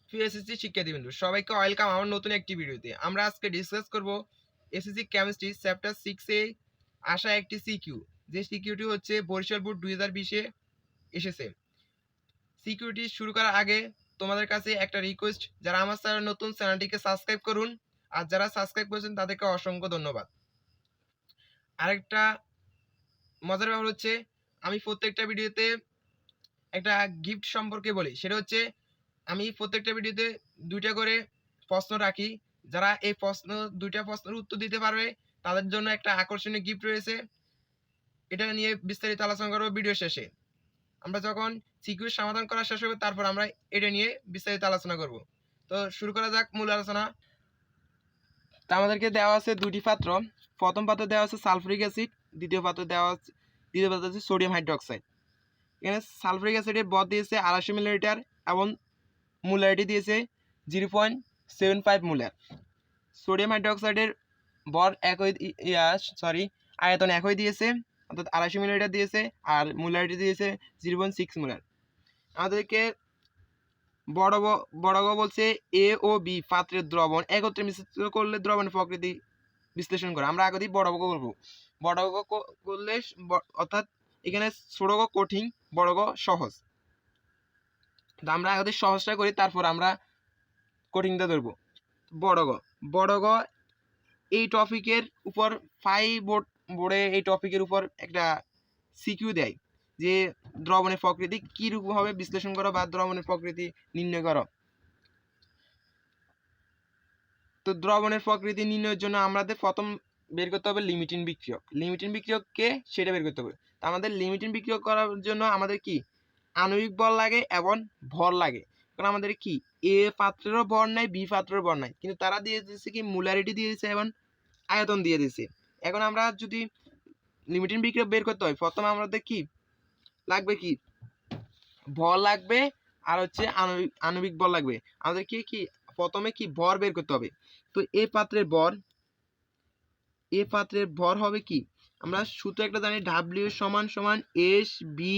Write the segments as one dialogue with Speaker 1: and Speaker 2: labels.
Speaker 1: প্রিয় এসএসসি শিক্ষার্থীবৃন্দ, সবাইকে ওয়েলকাম আমার নতুন একটি ভিডিওতে। আমরা আজকে ডিসকাস করব এসএসসি কেমিস্ট্রি চ্যাপ্টার 6 এ আসা একটি সিকিউ, যে সিকিউটি হচ্ছে বরিশাল বোর্ড 2020 এ এসেছে। সিকিউটি শুরু করার আগে তোমাদের কাছে একটা রিকোয়েস্ট, যারা আমার চ্যানেল নতুন, চ্যানেলটিকে সাবস্ক্রাইব করুন, আর যারা সাবস্ক্রাইব করেছেন তাদেরকে অসংখ্য ধন্যবাদ। আরেকটা মজার ব্যাপার হচ্ছে, আমি প্রত্যেকটা ভিডিওতে একটা গিফট সম্পর্কে বলি। সেটা হচ্ছে, আমি প্রত্যেকটা ভিডিওতে 2টা করে প্রশ্ন রাখি। যারা এই দুইটা প্রশ্নের উত্তর দিতে পারবে তাদের জন্য একটা আকর্ষণীয় গিফট রয়েছে। এটা নিয়ে বিস্তারিত আলোচনা করব ভিডিও শেষে। আমরা যখন সিকিউর সমাধান করা শেষ হবে, তারপর আমরা এটা নিয়ে বিস্তারিত আলোচনা করব। তো শুরু করা যাক মূল আলোচনা। তা আমাদেরকে দেওয়া আছে দুটি পাত্র। প্রথম পাত্রে দেওয়া আছে সালফুরিক অ্যাসিড, দ্বিতীয় পাত্রে হচ্ছে সোডিয়াম হাইড্রোক্সাইড। এখানে সালফুরিক অ্যাসিডের বর দিয়েছে 250 মিলিলিটার এবং মোলারিটি দিয়েছে 0.75 মোলার। সোডিয়াম হাইড্রোক্সাইডের বর আয়তন একই দিয়েছে, অর্থাৎ 250 মিলিলিটার দিয়েছে, আর মোলারিটি দিয়েছে 0.6 মোলার। আমাদেরকে বড় বলছে এ ও বি পাত্রের দ্রবণ একত্রে মিশ্রিত করলে দ্রবণের প্রকৃতি বিশ্লেষণ করে। আমরা আগে বড় করবো। বড় করলে অর্থাৎ এখানে ছোট কঠিন, বড় সহজ। তো আমরা আগে সহজটা করি, তারপর আমরা কঠিনটা ধরবো। বড় গ এই টপিকের উপর বোর্ডে এই টপিকের উপর একটা সিকিউ দেয়, যে দ্রবণের প্রকৃতি কিরূপভাবে বিশ্লেষণ করো বা দ্রবণের প্রকৃতি নির্ণয় করো। তো দ্রবণের প্রকৃতি নির্ণয়ের জন্য আমাদের প্রথম বের করতে হবে লিমিটিং বিক্রিয়ক। লিমিটিং বিক্রিয়ককে সেটা বের করতে হবে। তো আমাদের লিমিটিং বিক্রিয়ক করার জন্য আমাদের কি আণবিক বল লাগে এবং ভর লাগে। কারণ আমাদের কি এ পাত্রেরও ভর নাই, বি পাত্রেরও ভর নাই, কিন্তু তারা দিয়ে দিয়েছে কি মোলারিটি দিয়ে দিয়েছে এবং আয়তন দিয়ে দিয়েছে। এখন আমরা যদি লিমিটিং বিক্রিয়ক বের করতে হয়, প্রথমে আমাদের কি লাগবে, কি ভর লাগবে, আর হচ্ছে আণবিক বল লাগবে। আমাদেরকে কি প্রথমে কি ভর বের করতে হবে। তো এ পাত্রের ভর হবে কি, আমরা সূত্র একটা জানি, ডাব্লিউ সমান সমান এস বি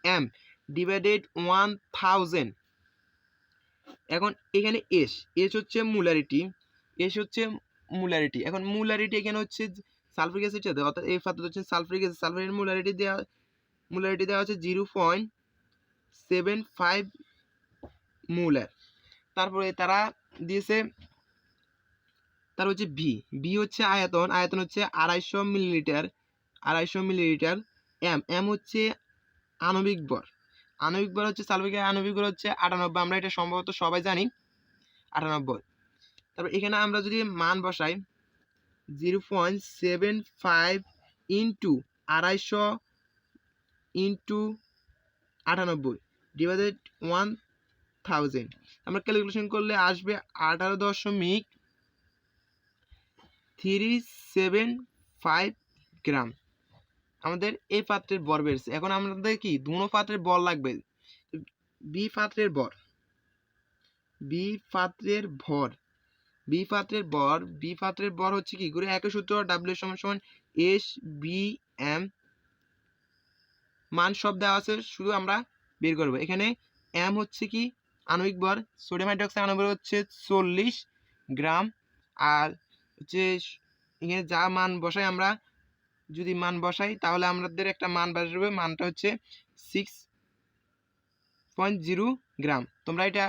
Speaker 1: এম ডিভাইডেড 1000। এখন এখানে এস হচ্ছে মোলারিটি, এখন মোলারিটি এখানে হচ্ছে সালফিউরিক অ্যাসিড সাথে, অর্থাৎ এই পাত্র হচ্ছে সালফিউরিক অ্যাসিড, সালফারের মোলারিটি দেওয়া হচ্ছে 0.75 মোলার। তারপরে তারা দিয়েছে, তার হচ্ছে বি হচ্ছে আয়তন হচ্ছে 250 মিলিলিটার। এম হচ্ছে আণবিক ভর হচ্ছে সালফিউরিক আণবিক ভর হচ্ছে 98। আমরা এটা সম্ভবত সবাই জানি 98। তারপর এখানে আমরা যদি মান বসাই, 0.75 ইন্টু 250 ইন্টু 98 ডিভাইডেড 1000, আমরা ক্যালকুলেশন করলে আসবে 18.375 গ্রাম। আমাদের এই পাত্রের ভর বেড়েছে। এখন আমাদের কি দুনো পাত্রের ভর লাগবে। বি পাত্রের ভর হচ্ছে কি করে, একই সূত্র, ডাব্লিউ সমান সমান এস বি এম, মান সব দেওয়া আছে, শুধু আমরা বের করবো। এখানে এম হচ্ছে কি আণবিক ভর, সোডিয়াম হাইড্রোক্সাইড আণবিক ভর হচ্ছে 40 গ্রাম। আর হচ্ছে এখানে যা মান বসাই, আমরা যদি মান বসাই তাহলে আমাদের একটা মান বসবে, মানটা হচ্ছে 6.0 গ্রাম। তোমরা এটা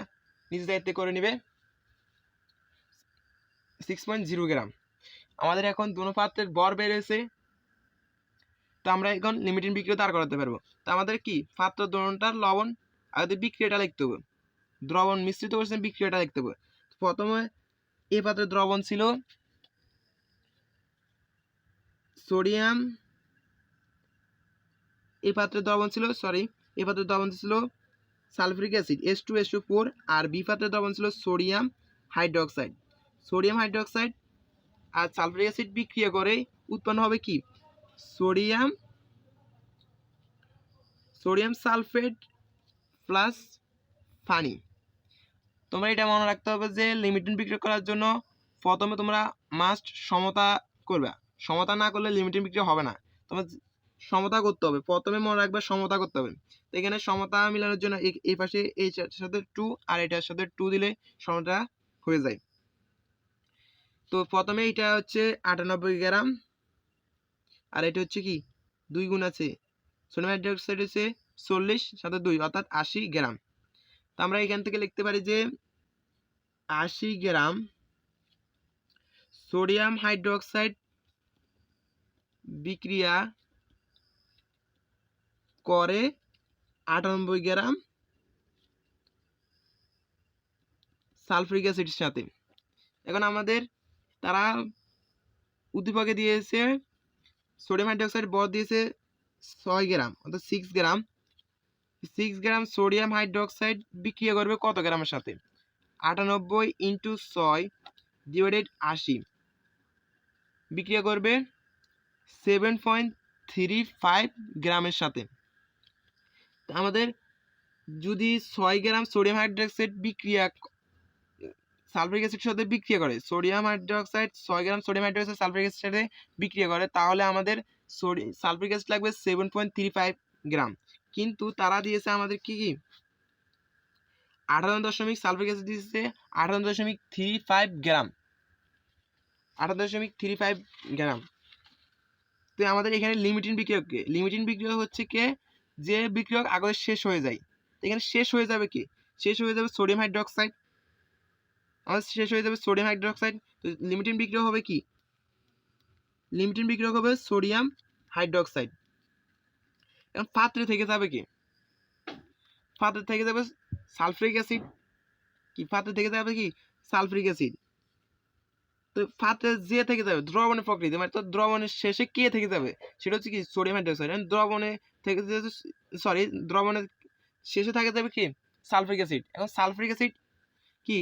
Speaker 1: নিজ দায়িত্বে করে নিবে। 6.0 গ্রাম। আমাদের এখন দুনো পাত্রের ভর বেড়েছে, তো আমরা এখন লিমিটিং বিক্রিয়া দাঁড় করাতে পারবো। তো আমাদের কি পাত্র দুটোটার লবণ আগে বিক্রিয়াটা লিখতে হবে, দ্রবণ মিশ্রিত করছে বিক্রিয়াটা লিখতে হবে। প্রথমে এই পাত্রে দ্রবণ ছিল সোডিয়াম, এই পাত্রে দ্রবণ ছিল সালফিউরিক অ্যাসিড H2SO4, আর বি পাত্রে দ্রবণ ছিল সোডিয়াম হাইড্রোক্সাইড আর সালফিউরিক অ্যাসিড বিক্রিয়া করে উৎপন্ন হবে কি সোডিয়াম সালফেট প্লাস পানি। তোমরা এটা মনে রাখতে হবে যে লিমিটিং বিক্রিয়া করার জন্য প্রথমে তোমরা মাস্ট সমতা করবে, সমতা না করলে লিমিটিং বিক্রিয়া হবে না। তোমরা সমতা করতে হবে, প্রথমে মনে রাখবে সমতা করতে হবে। তো এখানে সমতা মিলানোর জন্য এই পাশে এইটার সাথে 2 আর এটার সাথে 2 দিলে সমতা হয়ে যায়। তো প্রথমে এটা হচ্ছে 98 গ্রাম, আর এটা হচ্ছে কি 2 গুণ আছে সোডিয়াম হাইড্রোক্সাইড হচ্ছে 40 সাথে 2 অর্থাৎ 80 গ্রাম। তো আমরা এখান থেকে লিখতে পারি যে 80 গ্রাম সোডিয়াম হাইড্রোক্সাইড বিক্রিয়া করে 98 গ্রাম সালফিউরিক অ্যাসিডের সাথে। এখন আমাদের তারা উদ্দীপকে দিয়েছে সোডিয়াম হাইড্রোক্সাইড বর দিয়েছে 6 গ্রাম অর্থাৎ 6 গ্রাম। 6 গ্রাম সোডিয়াম হাইড্রোক্সাইড বিক্রিয়া করবে কত গ্রামের সাথে? 98 ইন্টু 6 ডিভাইডেড 80 বিক্রিয়া করবে 7.35 গ্রামের সাথে। আমাদের যদি 6 গ্রাম সোডিয়াম হাইড্রোক্সাইড বিক্রিয়া সালফিউরিক অ্যাসিডের সাথে বিক্রিয়া করে, sodium hydroxide 6 gram sodium hydroxide sulphuric অ্যাসিডের সাথে বিক্রিয়া করে, তাহলে আমাদের সালফিউরিক অ্যাসিড লাগবে 7.35 গ্রাম। কিন্তু তারা দিয়েছে আমাদের কি 58 সালফিউরিক অ্যাসিড দিয়েছে 58.35 গ্রাম, 58.35 গ্রাম। তো আমাদের এখানে লিমিটিং বিক্রিয়ক কে? লিমিটিং বিক্রিয়ক হচ্ছে কে? যে বিক্রিয়ক আগে শেষ হয়ে যায়। এখানে শেষ হয়ে যাবে কি? শেষ হয়ে যাবে সোডিয়াম হাইড্রোক্সাইড, আমাদের শেষ হয়ে যাবে সোডিয়াম হাইড্রোক্সাইড। তো লিমিটিং বিক্রিয়ক হবে কি? লিমিটিং বিক্রিয়ক হবে সোডিয়াম হাইড্রোক্সাইড। এখন পাত্রে থেকে যাবে কি? পাত্রে থেকে যাবে সালফিউরিক অ্যাসিড। কি পাত্রে থেকে যাবে কি? Sulphuric acid. তো পাত্রে যে থেকে যাবে দ্রবণের প্রকৃতি, মানে তো দ্রবণের শেষে কে থেকে যাবে? সেটা হচ্ছে কি সোডিয়াম হাইড্রোক্সাইড। দ্রবণে থেকে সরি দ্রবণের শেষে থাকে যাবে কি সালফিউরিক অ্যাসিড। এখন সালফিউরিক অ্যাসিড কি?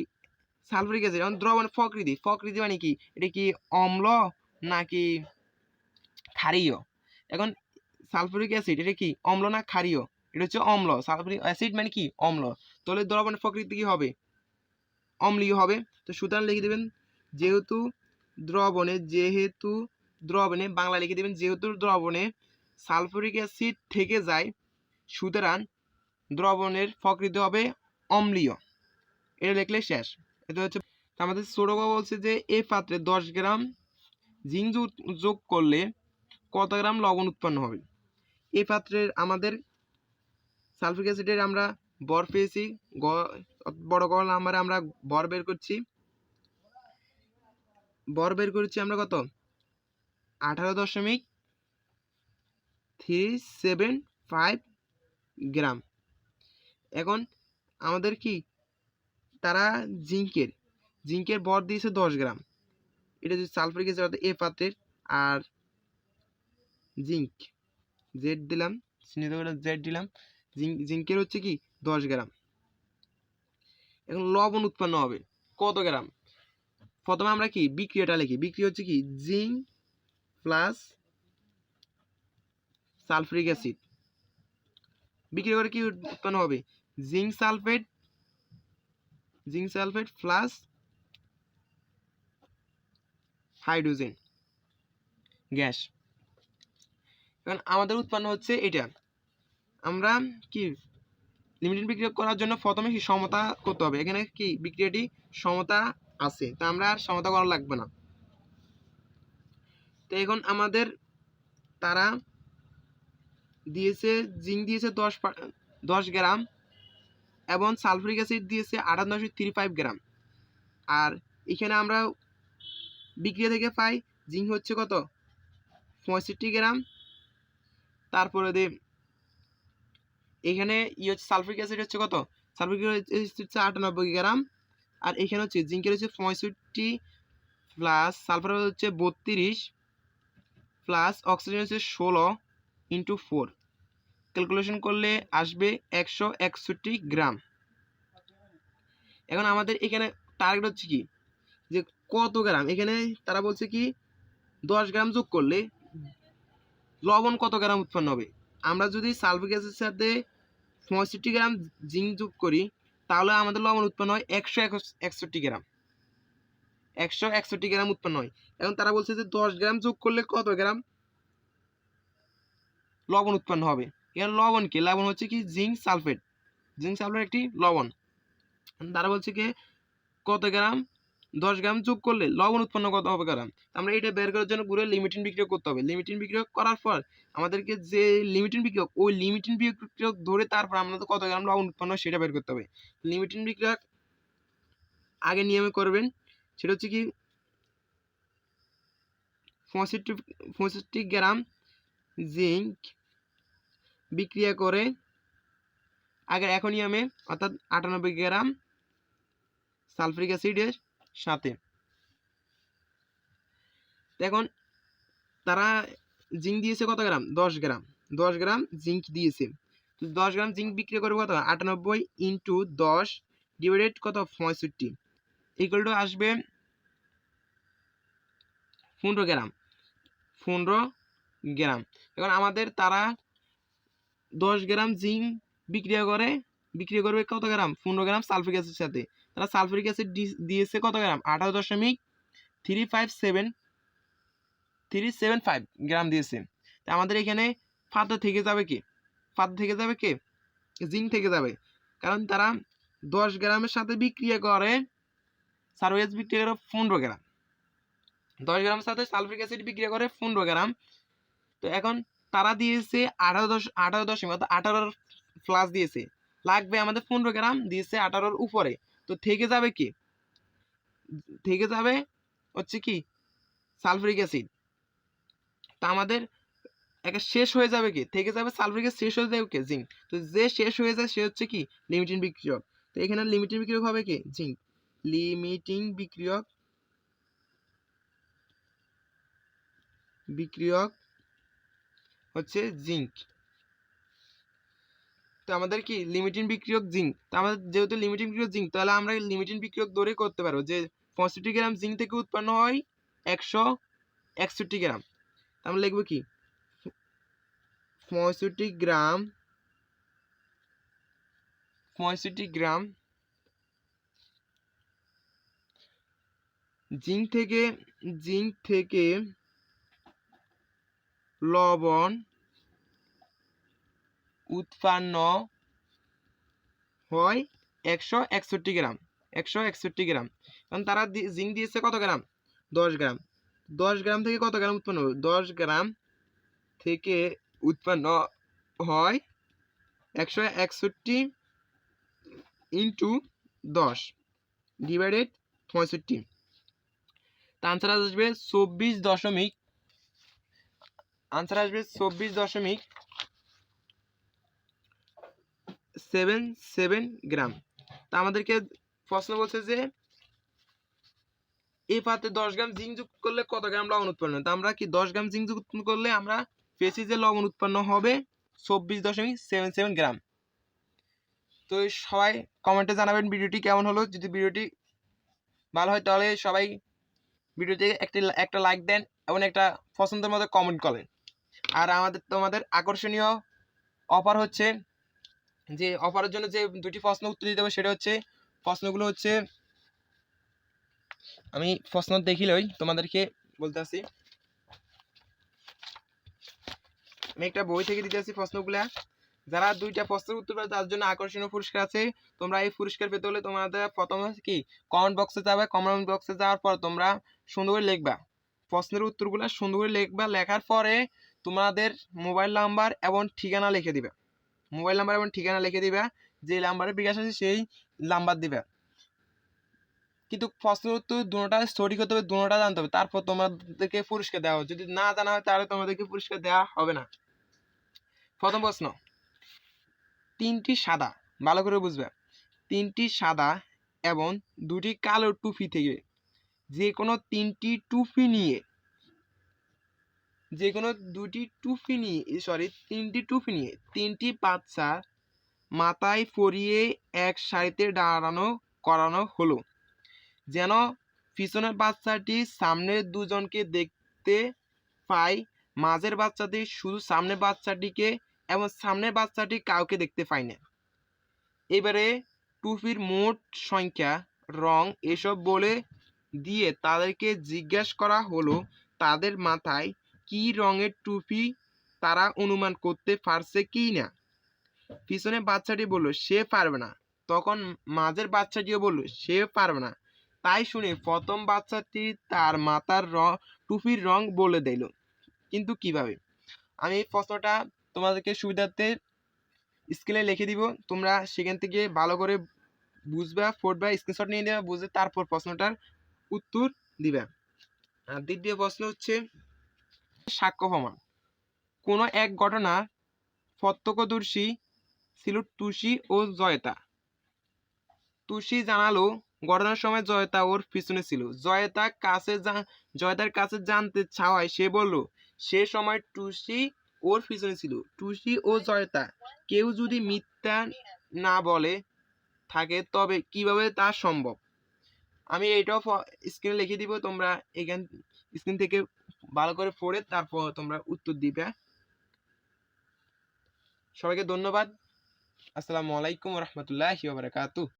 Speaker 1: সালফিউরিক অ্যাসিড এখন দ্রবণের প্রকৃতি, প্রকৃতি মানে কি? এটা কি অম্ল নাকি ক্ষারীয়? এখন সালফিউরিক অ্যাসিড এটা কি অম্ল না ক্ষারীয়? এটা হচ্ছে অম্ল। সালফিউরিক অ্যাসিড মানে কি অম্ল। তাহলে দ্রবণের প্রকৃতি কি হবে? অম্লীয় হবে। তো সুতরাং লিখে দেবেন যেহেতু দ্রবণে বাংলা লিখে দেবেন যেহেতু দ্রবণে সালফিউরিক অ্যাসিড থেকে যায়, সুতরাং দ্রবণের প্রকৃতি হবে অম্লীয়। এটা লিখলে শেষ। এটা হচ্ছে আমাদের ছোটবা বলছে যে এই পাত্রে 10 গ্রাম জিঙ্ক যোগ করলে কত গ্রাম লবণ উৎপন্ন হবে। এই পাত্রের আমাদের সালফিউরিক অ্যাসিডের আমরা বর পেয়েছি, বড় গ নাম্বারে আমরা বর বের করছি। বর বের করেছি আমরা কত? 18.375 গ্রাম। এখন আমাদের কি তারা জিঙ্কের বর দিয়েছে 10 গ্রাম। এটা যদি সালফিউরিক অ্যাসিড এ পাত্রের, আর জিঙ্ক জেড দিলাম, চিহ্নিত করে জেড দিলাম, জিঙ্কের হচ্ছে কি 10 গ্রাম। এখন লবণ উৎপন্ন হবে কত গ্রাম? প্রথমে আমরা কি বিক্রিয়াটা লিখি। বিক্রিয়া হচ্ছে কি জিঙ্ক প্লাস সালফিউরিক অ্যাসিড বিক্রিয়া করে কি উৎপন্ন হবে? Zinc sulphate plus hydrogen gas. কারণ আমাদের উৎপন্ন হচ্ছে এটা। আমরা কি লিমিটিং বিক্রিয়া করার জন্য প্রথমে কি সমতা করতে হবে। এখানে কি বিক্রিয়াটি সমতা আছে, তা আমরা আর সমতা করা লাগবে না। তো এখন আমাদের তারা দিয়েছে জিঙ্ক দিয়েছে 10 গ্রাম এবং সালফিউরিক অ্যাসিড দিয়েছে 58.35 গ্রাম। আর এখানে আমরা বিক্রিয়া থেকে পাই জিঙ্ক হচ্ছে কত 65 গ্রাম, তারপরে এখানে হচ্ছে সালফিউরিক অ্যাসিড হচ্ছে কত? সালফিউরিক অ্যাসিড হচ্ছে 98 গ্রাম, আর এখানে হচ্ছে জিঙ্কের হচ্ছে 65 প্লাস সালফার হচ্ছে 32 প্লাস অক্সিজেন হচ্ছে 16 ইন্টু 4 ক্যালকুলেশন করলে আসবে 161 গ্রাম। এখন আমাদের এখানে টার্গেট হচ্ছে কি যে কত গ্রাম। এখানে তারা বলছে কি 10 গ্রাম যোগ করলে লবণ কত গ্রাম উৎপন্ন হবে। আমরা যদি সালফিউরিক অ্যাসিডের সাথে 65 গ্রাম জিঙ্ক যোগ করি তাহলে আমাদের লবণ উৎপন্ন হয় 161 গ্রাম। 161 গ্রাম উৎপন্ন হয়। এখন তারা বলছে যে 10 গ্রাম যোগ করলে কত গ্রাম? লবণ উৎপন্ন হবে। এখানে লবণ কি? লবণ হচ্ছে কি জিঙ্ক সালফেট। জিঙ্ক সালফেট একটি লবণ। তারা বলছে কি কত গ্রাম? 10 গ্রাম যোগ করলে লবণ উৎপন্ন কত হবে গ্রাম। আমরা এটা বের করার জন্য পুরো লিমিটিং বিক্রিয়ক করতে হবে। লিমিটিং বিক্রিয়ক করার পর আমাদেরকে যে লিমিটিং বিক্রিয়ক, ওই লিমিটিং বিক্রিয়ক ধরে তারপর আমাদের কত গ্রাম লবণ উৎপন্ন সেটা বের করতে হবে। লিমিটিং বিক্রিয়ক আগে নিয়মে করবেন, সেটা হচ্ছে কি 65 গ্রাম জিঙ্ক বিক্রিয়া করে আগের একই নিয়মে অর্থাৎ 98 গ্রাম সালফিউরিক অ্যাসিডের সাথে। এখন তারা জিঙ্ক দিয়েছে কত গ্রাম? 10 গ্রাম। 10 গ্রাম জিঙ্ক দিয়েছে। তো 10 গ্রাম জিঙ্ক বিক্রি করবে কত? 98 ইন্টু 10 ডিভাইডেড কত? 65 ইকুয়াল টু আসবে 15 গ্রাম। 15 গ্রাম। এখন আমাদের তারা 10 গ্রাম জিঙ্ক বিক্রি করবে কত গ্রাম? 15 গ্রাম সালফিউরিক অ্যাসিডের সাথে। তারা সালফিউরিক অ্যাসিড দিয়েছে কত গ্রাম? 18.375 গ্রাম দিয়েছে। তা আমাদের এখানে ফাঁদা থেকে যাবে কি? ফাঁদা থেকে যাবে কে? জিঙ্ক থেকে যাবে। কারণ তারা 10 গ্রামের সাথে বিক্রিয়া করে সালফিউরিক অ্যাসিড বিক্রিয়া করে 15 গ্রাম। 10 গ্রামের সাথে সালফিউরিক অ্যাসিড বিক্রিয়া করে 15 গ্রাম। তো এখন তারা দিয়েছে 18 প্লাস দিয়েছে, লাগবে আমাদের 15 গ্রাম, দিয়েছে 18 উপরে। তো থেকে যাবে কি? থেকে যাবে হচ্ছে কি সালফিউরিক অ্যাসিড। তা আমাদের একটা শেষ হয়ে যাবে কি? থেকে যাবে সালফিউরিক অ্যাসিড, শেষ হয়ে যাবে কি? জিঙ্ক। তো যে শেষ হয়ে যায় সে হচ্ছে কি লিমিটিং বিক্রিয়ক। তো এখানে লিমিটিং বিক্রিয়ক হবে কি? জিঙ্ক। লিমিটিং বিক্রিয়ক হচ্ছে জিঙ্ক। তো আমাদের কি লিমিটিং বিক্রিয়ক জিঙ্ক। তো আমাদের যেহেতু লিমিটিং বিক্রিয়ক জিঙ্ক, তাহলে আমরা লিমিটিং বিক্রিয়ক ধরে করতে পারবো যে 65 গ্রাম জিঙ্ক থেকে উৎপন্ন হয় 161 গ্রাম। আমরা লিখবো কি 65 গ্রাম জিঙ্ক থেকে লবণ উৎপন্ন হয় 161 গ্রাম। 161 গ্রাম। কারণ তারা জিঙ্ক দিয়েছে কত গ্রাম? 10 গ্রাম। 10 গ্রাম থেকে কত গ্রাম উৎপন্ন হবে? 10 গ্রাম থেকে উৎপন্ন হয় 161 ইন্টু 10 ডিভাইডেড 65। আনসার আসবে 24.77 গ্রাম। তা আমাদেরকে প্রশ্ন বলছে যে এই পাত্রে 10 গ্রাম জিঙ্ক যুক্ত করলে কত গ্রাম লবণ উৎপন্ন হয়। তা আমরা কি 10 গ্রাম জিঙ্ক যুক্ত করলে আমরা পেয়েছি যে লবণ উৎপন্ন হবে 24.77 গ্রাম। তো সবাই কমেন্টে জানাবেন ভিডিওটি কেমন হলো। যদি ভিডিওটি ভালো হয় তাহলে সবাই ভিডিওতে একটা লাইক দেন এবং একটা পছন্দের মতো কমেন্ট করেন। আর তোমাদের আকর্ষণীয় অফার হচ্ছে, যে অফারের জন্য যে দুটি প্রশ্ন উত্তর দিতে হবে সেটা হচ্ছে, প্রশ্নগুলো হচ্ছে আমি প্রশ্ন দেখিলেই তোমাদেরকে বলতে আসি। আমি একটা বই থেকে দিতে আসি প্রশ্নগুলা। যারা 2টা প্রশ্নের উত্তর পাবে তার জন্য আকর্ষণীয় পুরস্কার আছে। তোমরা এই পুরস্কার পেতে হলে তোমাদের প্রথমে কি কমেন্ট বক্সে যাবে। কমেন্ট বক্সে যাওয়ার পর তোমরা সুন্দর করে লিখবা, প্রশ্নের উত্তরগুলো সুন্দর করে লিখবা। লেখার পরে তোমাদের মোবাইল নাম্বার এবং ঠিকানা লিখে দিবে। মোবাইল নাম্বার এবং ঠিকানা লিখে দিবা। যে নাম্বারে বিকাশ আছে সেই নাম্বার দিবে। কিন্তু প্রশ্নের উত্তর দুটোটা সঠিক হতে হবে, দুটোটা জানতে হবে, তারপর তোমাদেরকে পুরস্কার দেওয়া হবে। যদি না জানা হয় তাহলে তোমাদেরকে পুরস্কার দেওয়া হবে না। প্রথম প্রশ্ন, 3টি সাদা, ভালো করে বুঝবে, 3টি সাদা এবং 2টি কালো টুপি থেকে যে কোনো 3টি টুপি নিয়ে 3টি বাচ্চা মাথায় পরিয়ে এক সারিতে দাঁড়ানো করানো হলো, যেন পিছনের বাচ্চাটি সামনের দুজনকে দেখতে পায়, মাঝের বাচ্চাটি শুধু সামনের বাচ্চাটিকে এবং সামনের বাচ্চাটি কাউকে দেখতে পায় না। এবারে টুপির মোট সংখ্যা, রং এসব বলে দিয়ে তাদেরকে জিজ্ঞাসা করা হলো তাদের মাথায় কি রঙের টুপি তারা অনুমান করতে পারছে কি না। পিছনে বাচ্চাটি বলল সে পারবে না, তখন মাঝের বাচ্চাটিও বলল সে পারবে না। তাই শুনে প্রথম বাচ্চাটি তার মাথার টুপির রং বলে দিল, কিন্তু কিভাবে। আমি এই প্রশ্নটা তোমাদেরকে সুবিধার্থে স্ক্রিনে লিখে দিব, তোমরা সেখান থেকে ভালো করে বুঝবা, পড়বা, স্ক্রিনশট নিয়ে নেবা, বুঝে তারপর প্রশ্নটার উত্তর দিবা। আর দ্বিতীয় প্রশ্ন হচ্ছে সাক্ষ্য প্রমাণ। কোনো এক ঘটনা প্রত্যক্ষদর্শী ছিল টুসি ও জয়তা। টুসি জানালো ঘটনার সময় জয়তা ওর পিছনে ছিল। জয়তার কাছে জানতে চাওয়ায় সে বলল সে সময় টুসি ওর পিছনে ছিল। টুসি ও জয়তা কেউ যদি মিথ্যা না বলে থাকে তবে কিভাবে তা সম্ভব। আমি এইটাও স্ক্রিনে লিখে দিব, তোমরা এখান স্ক্রিন থেকে ভালো করে পড়ে তারপর তোমরা উত্তর দিবে। সবাইকে ধন্যবাদ। আসসালামু আলাইকুম ওয়া রাহমাতুল্লাহি ওয়া বারাকাতুহু।